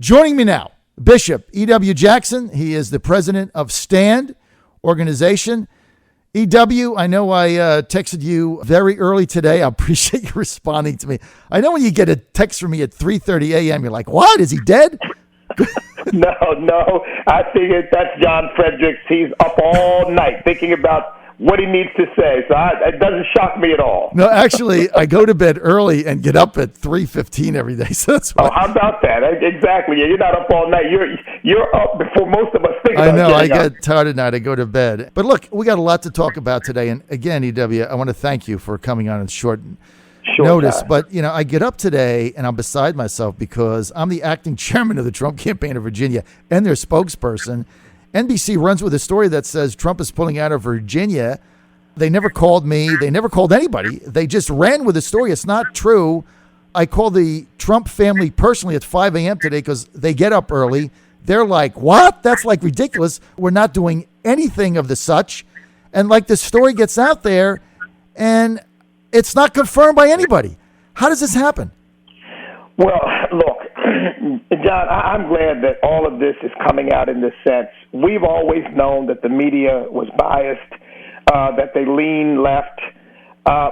Joining me now, Bishop E.W. Jackson. He is the president of STAND organization. E.W., I know I texted you very early today. I appreciate you responding to me. I know when you get a text from me at 3:30 a.m., you're like, what? Is he dead? No. I figured that's John Fredericks. He's up all night thinking about what he needs to say. So it doesn't shock me at all. No, actually, I go to bed early and get up at 3:15 every day. So that's why. Oh, how about that? Exactly. Yeah, you're not up all night. You're up before most of us think about I know. I getting up. get tired at night. I go to bed. But look, we got a lot to talk about today. And again, EW, I want to thank you for coming on short notice. Guy. But, I get up today and I'm beside myself because I'm the acting chairman of the Trump campaign of Virginia and their spokesperson. NBC runs with a story that says Trump is pulling out of Virginia. They never called me. They never called anybody. They just ran with the story. It's not true. I called the Trump family personally at 5 a.m. today because they get up early. They're like, what? That's like ridiculous. We're not doing anything of the such. And like the story gets out there and it's not confirmed by anybody. How does this happen? Well, look, John, I'm glad that all of this is coming out in this sense. We've always known that the media was biased, that they lean left.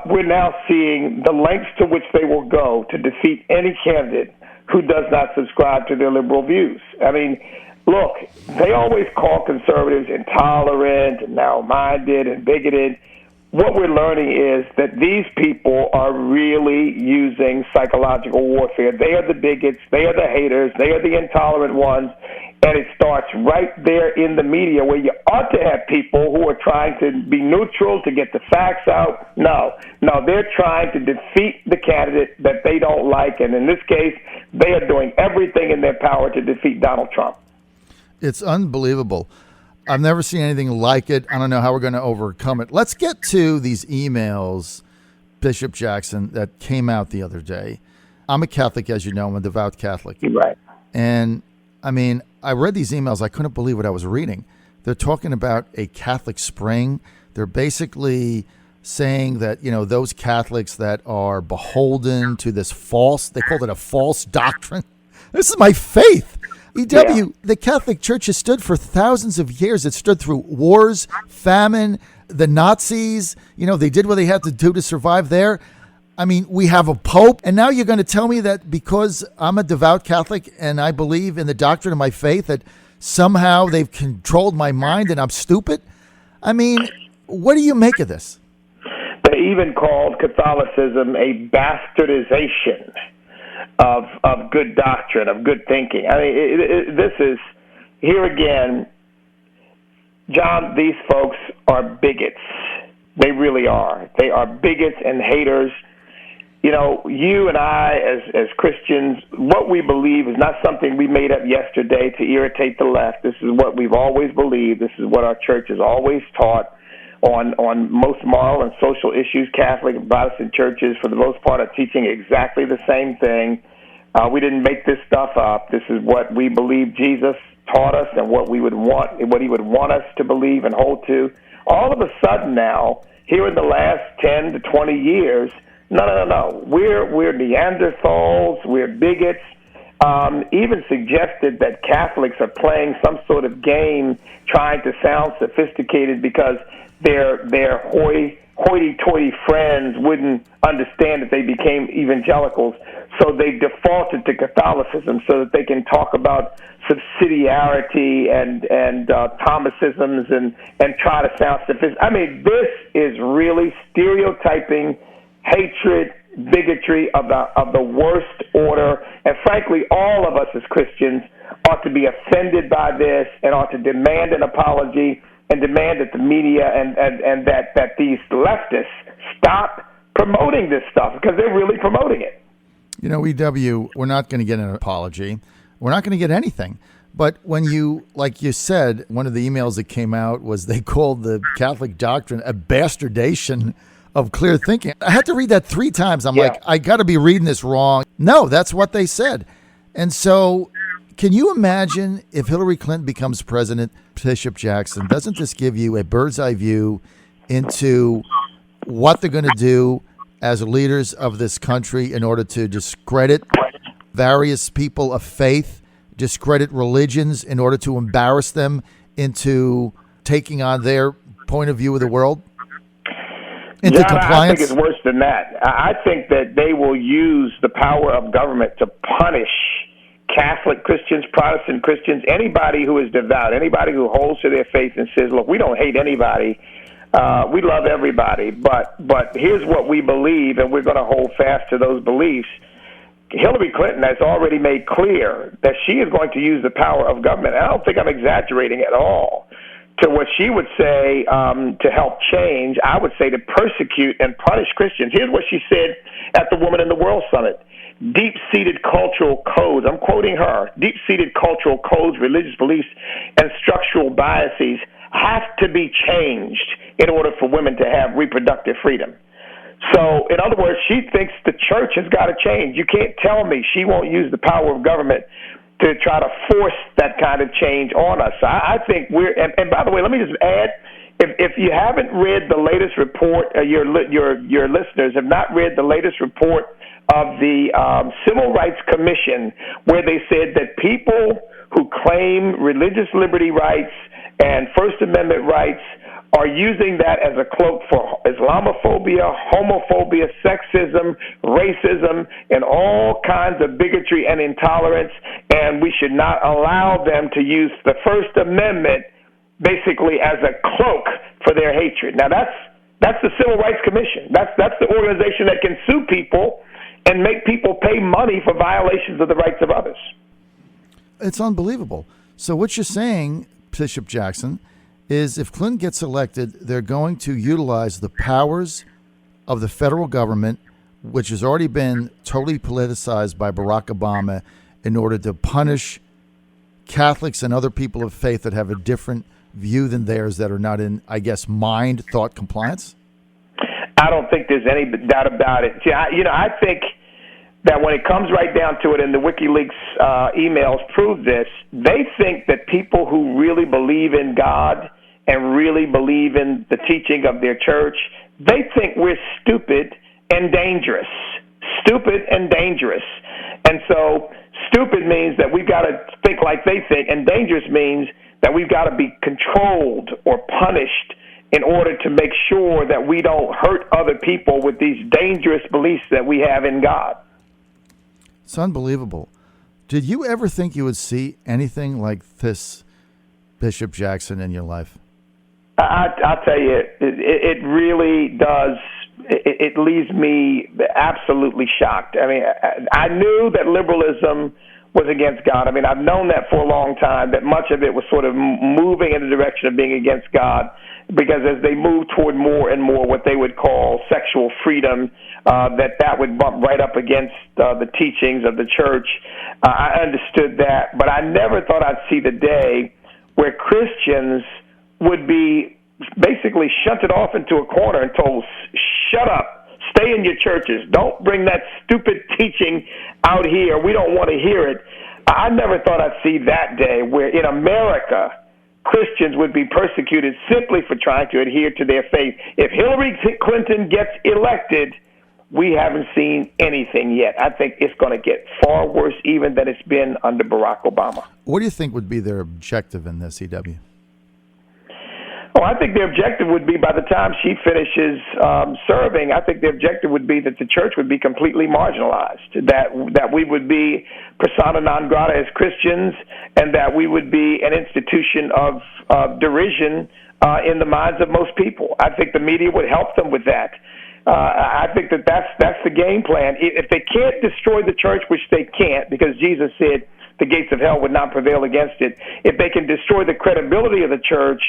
We're now seeing the lengths to which they will go to defeat any candidate who does not subscribe to their liberal views. I mean, look, they always call conservatives intolerant and narrow-minded and bigoted. What we're learning is that these people are really using psychological warfare. They are the bigots, they are the haters, they are the intolerant ones, and it starts right there in the media where you ought to have people who are trying to be neutral, to get the facts out. No, they're trying to defeat the candidate that they don't like, and in this case, they are doing everything in their power to defeat Donald Trump. It's unbelievable. I've never seen anything like it. I don't know how we're going to overcome it. Let's get to these emails, Bishop Jackson, that came out the other day. I'm a Catholic, as you know. I'm a devout Catholic. Right. And, I mean, I read these emails. I couldn't believe what I was reading. They're talking about a Catholic spring. They're basically saying that, those Catholics that are beholden to this they called it a false doctrine. This is my faith. EW, The Catholic Church has stood for thousands of years. It stood through wars, famine, the Nazis. They did what they had to do to survive there. I mean, we have a pope. And now you're going to tell me that because I'm a devout Catholic and I believe in the doctrine of my faith that somehow they've controlled my mind and I'm stupid? I mean, what do you make of this? They even called Catholicism a bastardization of good doctrine, of good thinking. I mean, this is, here again, John, these folks are bigots. They really are. They are bigots and haters. You and I, as Christians, what we believe is not something we made up yesterday to irritate the left. This is what we've always believed. This is what our church has always taught on most moral and social issues. Catholic and Protestant churches, for the most part, are teaching exactly the same thing. We didn't make this stuff up. This is what we believe Jesus taught us and what he would want us to believe and hold to. All of a sudden now, here in the last 10 to 20 years, no. We're Neanderthals. We're bigots. Even suggested that Catholics are playing some sort of game trying to sound sophisticated because their hoity-toity friends wouldn't understand that they became evangelicals, so they defaulted to Catholicism so that they can talk about subsidiarity and Thomasisms and try to sound sophisticated. I mean, this is really stereotyping hatred, bigotry of the worst order, and frankly, all of us as Christians ought to be offended by this and ought to demand an apology and demand that the media and that these leftists stop promoting this stuff because they're really promoting it. EW, we're not going to get an apology. We're not going to get anything. But when like you said, one of the emails that came out was they called the Catholic doctrine a bastardization of clear thinking. I had to read that 3 times. I'm like, I got to be reading this wrong. No, that's what they said. And so can you imagine if Hillary Clinton becomes president, Bishop Jackson, doesn't this give you a bird's eye view into what they're going to do as leaders of this country in order to discredit various people of faith discredit religions in order to embarrass them into taking on their point of view of the world? Into John, compliance? I think it's worse than that. I think that they will use the power of government to punish Catholic Christians, Protestant Christians, anybody who is devout, anybody who holds to their faith and says, look, we don't hate anybody. We love everybody, but here's what we believe, and we're going to hold fast to those beliefs. Hillary Clinton has already made clear that she is going to use the power of government. I don't think I'm exaggerating at all. To what she would say to help change, I would say to persecute and punish Christians. Here's what she said at the Woman in the World Summit. Deep-seated cultural codes, I'm quoting her, deep-seated cultural codes, religious beliefs, and structural biases have to be changed in order for women to have reproductive freedom. So, in other words, she thinks the church has got to change. You can't tell me she won't use the power of government to try to force that kind of change on us. I think and by the way, let me just add, if you haven't read the latest report, your listeners have not read the latest report of the Civil Rights Commission, where they said that people who claim religious liberty rights and First Amendment rights are using that as a cloak for Islamophobia, homophobia, sexism, racism, and all kinds of bigotry and intolerance, and we should not allow them to use the First Amendment basically as a cloak for their hatred. Now, that's the Civil Rights Commission. That's the organization that can sue people and make people pay money for violations of the rights of others. It's unbelievable. So what you're saying, Bishop Jackson, is if Clinton gets elected, they're going to utilize the powers of the federal government, which has already been totally politicized by Barack Obama, in order to punish Catholics and other people of faith that have a different view than theirs, that are not in, I guess, thought compliance? I don't think there's any doubt about it. See, I think that when it comes right down to it, and the WikiLeaks emails prove this, they think that people who really believe in God and really believe in the teaching of their church, they think we're stupid and dangerous. Stupid and dangerous. And so stupid means that we've got to think like they think, and dangerous means that we've got to be controlled or punished in order to make sure that we don't hurt other people with these dangerous beliefs that we have in God. It's unbelievable. Did you ever think you would see anything like this, Bishop Jackson, in your life? I'll tell you, it really does. It leaves me absolutely shocked. I mean, I knew that liberalism was against God. I mean, I've known that for a long time, that much of it was sort of moving in the direction of being against God, because as they move toward more and more what they would call sexual freedom, that would bump right up against the teachings of the church. I understood that, but I never thought I'd see the day where Christians would be basically shunted off into a corner and told, shut up, stay in your churches, don't bring that stupid teaching out here, we don't want to hear it. I never thought I'd see that day where in America Christians would be persecuted simply for trying to adhere to their faith. If Hillary Clinton gets elected, we haven't seen anything yet. I think it's going to get far worse even than it's been under Barack Obama. What do you think would be their objective in this, EW? Oh, I think the objective would be by the time she finishes serving, I think the objective would be that the church would be completely marginalized, that we would be persona non grata as Christians, and that we would be an institution of derision in the minds of most people. I think the media would help them with that. I think that's the game plan. If they can't destroy the church, which they can't, because Jesus said the gates of hell would not prevail against it, if they can destroy the credibility of the church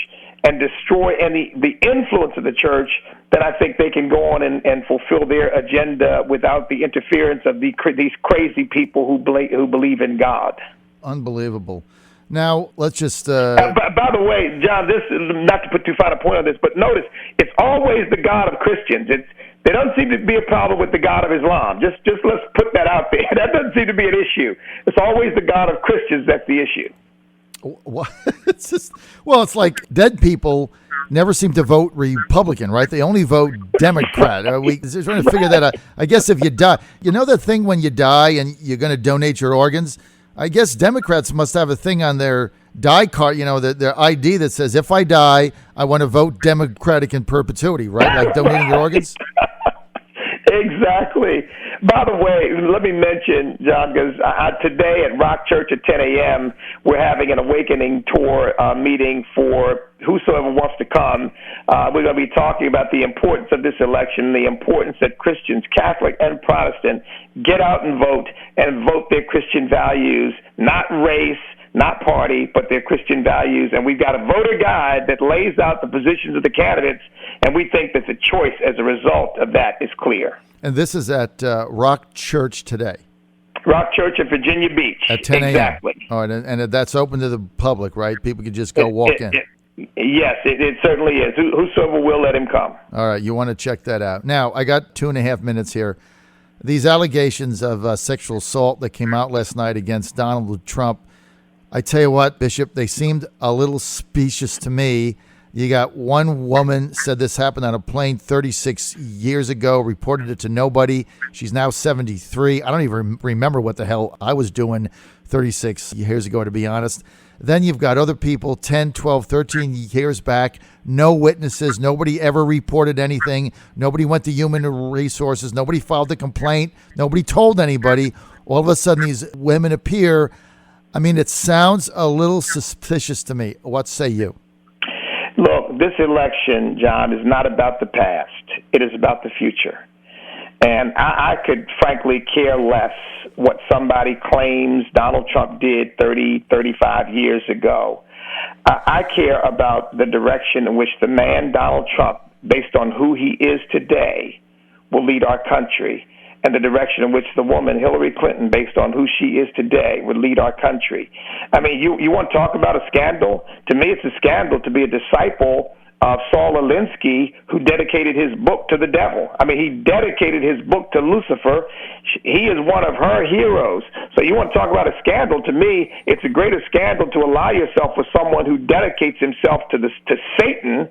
and destroy the influence of the church, then I think they can go on and fulfill their agenda without the interference of these crazy people who believe in God. Unbelievable. Now, let's just... By the way, John, this is not to put too fine a point on this, but notice, it's always the God of Christians. There doesn't seem to be a problem with the God of Islam. Just let's put that out there. That doesn't seem to be an issue. It's always the God of Christians that's the issue. What? It's like dead people never seem to vote Republican, right? They only vote Democrat. We're trying to figure that out. I guess if you die, you know that thing when you die and you're going to donate your organs? I guess Democrats must have a thing on their die card, their ID that says, if I die, I want to vote Democratic in perpetuity, right? Like donating your organs? Exactly. By the way, let me mention, John, because today at Rock Church at 10 a.m., we're having an awakening tour meeting for whosoever wants to come. We're going to be talking about the importance of this election, the importance that Christians, Catholic and Protestant, get out and vote their Christian values, not race, not party, but their Christian values. And we've got a voter guide that lays out the positions of the candidates, and we think that the choice as a result of that is clear. And this is at Rock Church today. Rock Church at Virginia Beach. At 10 a.m. Exactly. All right, and that's open to the public, right? People can just go walk in. Yes, it certainly is. Whosoever will, let him come. All right, you want to check that out. Now, I got 2.5 minutes here. These allegations of sexual assault that came out last night against Donald Trump, I tell you what, Bishop, they seemed a little specious to me. You got one woman said this happened on a plane 36 years ago, reported it to nobody. She's now 73. I don't even remember what the hell I was doing 36 years ago, to be honest. Then you've got other people 10, 12, 13 years back, no witnesses. Nobody ever reported anything. Nobody went to human resources. Nobody filed a complaint. Nobody told anybody. All of a sudden, these women appear. I mean, it sounds a little suspicious to me. What say you? Look, this election, John, is not about the past. It is about the future. And I could frankly care less what somebody claims Donald Trump did 30, 35 years ago. I care about the direction in which the man, Donald Trump, based on who he is today, will lead our country, and the direction in which the woman, Hillary Clinton, based on who she is today, would lead our country. I mean, you want to talk about a scandal? To me, it's a scandal to be a disciple of Saul Alinsky, who dedicated his book to the devil. I mean, he dedicated his book to Lucifer. He is one of her heroes. So you want to talk about a scandal? To me, it's a greater scandal to ally yourself with someone who dedicates himself to Satan.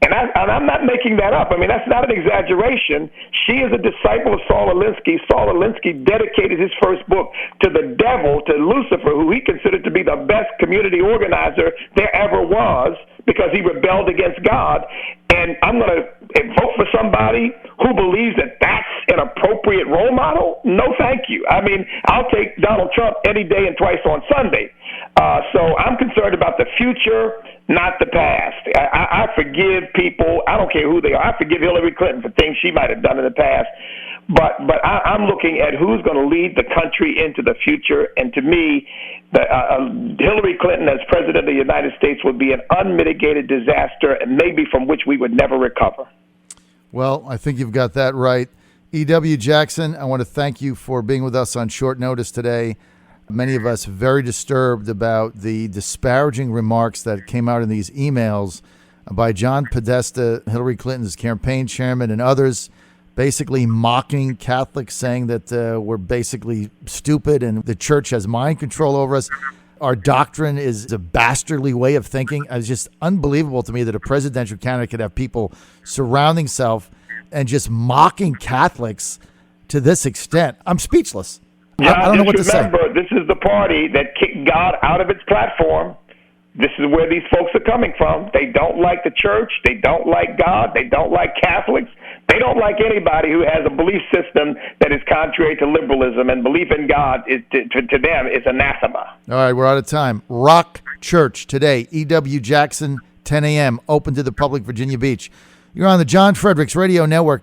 And I'm not making that up. I mean, that's not an exaggeration. She is a disciple of Saul Alinsky. Saul Alinsky dedicated his first book to the devil, to Lucifer, who he considered to be the best community organizer there ever was, because he rebelled against God. And I'm going to vote for somebody who believes that that's an appropriate role model? No, thank you. I mean, I'll take Donald Trump any day and twice on Sunday. So I'm concerned about the future, not the past. I forgive people. I don't care who they are. I forgive Hillary Clinton for things she might have done in the past. But I'm looking at who's going to lead the country into the future. And to me, Hillary Clinton as president of the United States would be an unmitigated disaster, and maybe from which we would never recover. Well, I think you've got that right. E.W. Jackson, I want to thank you for being with us on short notice today. Many of us very disturbed about the disparaging remarks that came out in these emails by John Podesta, Hillary Clinton's campaign chairman, and others, basically mocking Catholics, saying that we're basically stupid and the church has mind control over us. Our doctrine is a bastardly way of thinking. It's just unbelievable to me that a presidential candidate could have people surrounding himself and just mocking Catholics to this extent. I'm speechless. I don't know what to say. Remember, this is the party that kicked God out of its platform. This is where these folks are coming from. They don't like the church. They don't like God. They don't like Catholics. They don't like anybody who has a belief system that is contrary to liberalism, and belief in God is to them is anathema. All right, we're out of time. Rock Church today, E.W. Jackson, 10 a.m., open to the public, Virginia Beach. You're on the John Fredericks Radio Network.